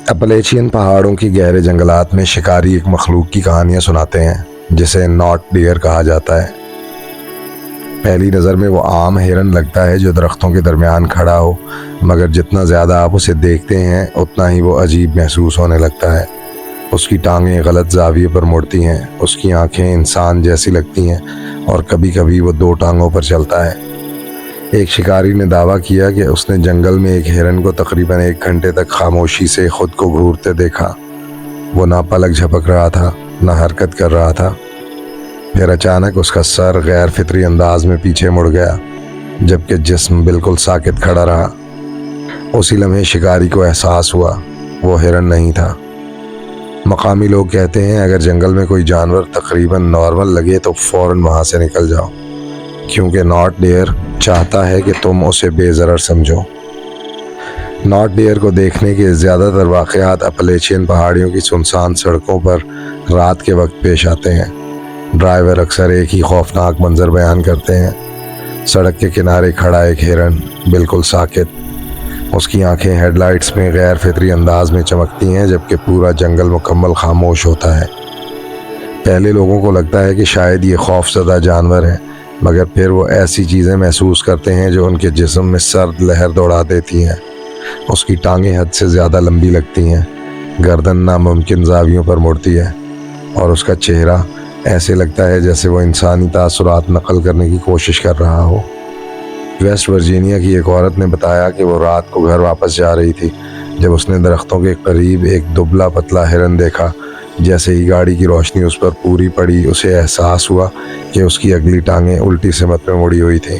اپلیچین پہاڑوں کی گہرے جنگلات میں شکاری ایک مخلوق کی کہانیاں سناتے ہیں جسے ناٹ ڈیئر کہا جاتا ہے۔ پہلی نظر میں وہ عام ہرن لگتا ہے جو درختوں کے درمیان کھڑا ہو، مگر جتنا زیادہ آپ اسے دیکھتے ہیں اتنا ہی وہ عجیب محسوس ہونے لگتا ہے۔ اس کی ٹانگیں غلط زاویے پر مڑتی ہیں، اس کی آنکھیں انسان جیسی لگتی ہیں اور کبھی کبھی وہ دو ٹانگوں پر چلتا ہے۔ ایک شکاری نے دعویٰ کیا کہ اس نے جنگل میں ایک ہرن کو تقریباً 1 گھنٹے تک خاموشی سے خود کو گھورتے دیکھا۔ وہ نہ پلک جھپک رہا تھا نہ حرکت کر رہا تھا۔ پھر اچانک اس کا سر غیر فطری انداز میں پیچھے مڑ گیا جبکہ جسم بالکل ساکت کھڑا رہا۔ اسی لمحے شکاری کو احساس ہوا وہ ہرن نہیں تھا۔ مقامی لوگ کہتے ہیں اگر جنگل میں کوئی جانور تقریباً نارمل لگے تو فوراً وہاں سے نکل جاؤ، کیونکہ ناٹ ڈیئر چاہتا ہے کہ تم اسے بے ضرر سمجھو۔ ناٹ ڈیئر کو دیکھنے کے زیادہ تر واقعات اپلیچین پہاڑیوں کی سنسان سڑکوں پر رات کے وقت پیش آتے ہیں۔ ڈرائیور اکثر ایک ہی خوفناک منظر بیان کرتے ہیں۔ سڑک کے کنارے کھڑا ایک ہرن، بالکل ساکت۔ اس کی آنکھیں ہیڈ لائٹس میں غیر فطری انداز میں چمکتی ہیں جبکہ پورا جنگل مکمل خاموش ہوتا ہے۔ پہلے لوگوں کو لگتا ہے کہ شاید یہ خوف زدہ جانور ہے، مگر پھر وہ ایسی چیزیں محسوس کرتے ہیں جو ان کے جسم میں سرد لہر دوڑا دیتی ہیں۔ اس کی ٹانگیں حد سے زیادہ لمبی لگتی ہیں، گردن ناممکن زاویوں پر مڑتی ہے اور اس کا چہرہ ایسے لگتا ہے جیسے وہ انسانی تاثرات نقل کرنے کی کوشش کر رہا ہو۔ ویسٹ ورجینیا کی ایک عورت نے بتایا کہ وہ رات کو گھر واپس جا رہی تھی جب اس نے درختوں کے قریب ایک دبلا پتلا ہرن دیکھا۔ جیسے ہی گاڑی کی روشنی اس پر پوری پڑی اسے احساس ہوا کہ اس کی اگلی ٹانگیں الٹی سمت میں مڑی ہوئی تھیں۔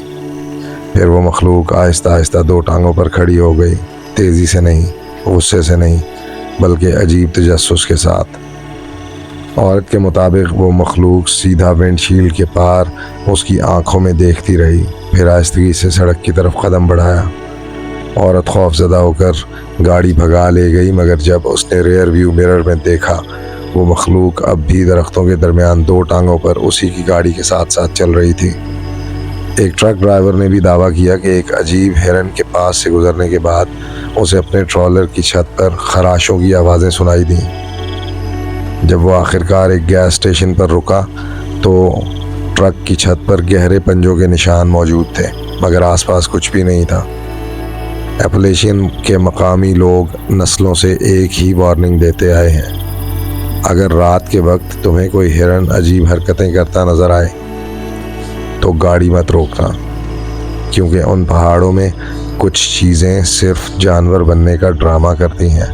پھر وہ مخلوق آہستہ آہستہ 2 ٹانگوں پر کھڑی ہو گئی، تیزی سے نہیں، غصے سے نہیں، بلکہ عجیب تجسس کے ساتھ۔ عورت کے مطابق وہ مخلوق سیدھا ونڈ شیلڈ کے پار اس کی آنکھوں میں دیکھتی رہی، پھر آہستگی سے سڑک کی طرف قدم بڑھایا۔ عورت خوف زدہ ہو کر گاڑی بھگا لے گئی، مگر جب اس نے ریئر ویو مرر میں دیکھا وہ مخلوق اب بھی درختوں کے درمیان 2 ٹانگوں پر اسی کی گاڑی کے ساتھ ساتھ چل رہی تھی۔ ایک ٹرک ڈرائیور نے بھی دعویٰ کیا کہ ایک عجیب ہرن کے پاس سے گزرنے کے بعد اسے اپنے ٹرالر کی چھت پر خراشوں کی آوازیں سنائی دیں۔ جب وہ آخرکار ایک گیس اسٹیشن پر رکا تو ٹرک کی چھت پر گہرے پنجوں کے نشان موجود تھے، مگر آس پاس کچھ بھی نہیں تھا۔ اپلیشین کے مقامی لوگ نسلوں سے ایک ہی وارننگ دیتے آئے ہیں: اگر رات کے وقت تمہیں کوئی ہرن عجیب حرکتیں کرتا نظر آئے تو گاڑی مت روکنا، کیونکہ ان پہاڑوں میں کچھ چیزیں صرف جانور بننے کا ڈرامہ کرتی ہیں۔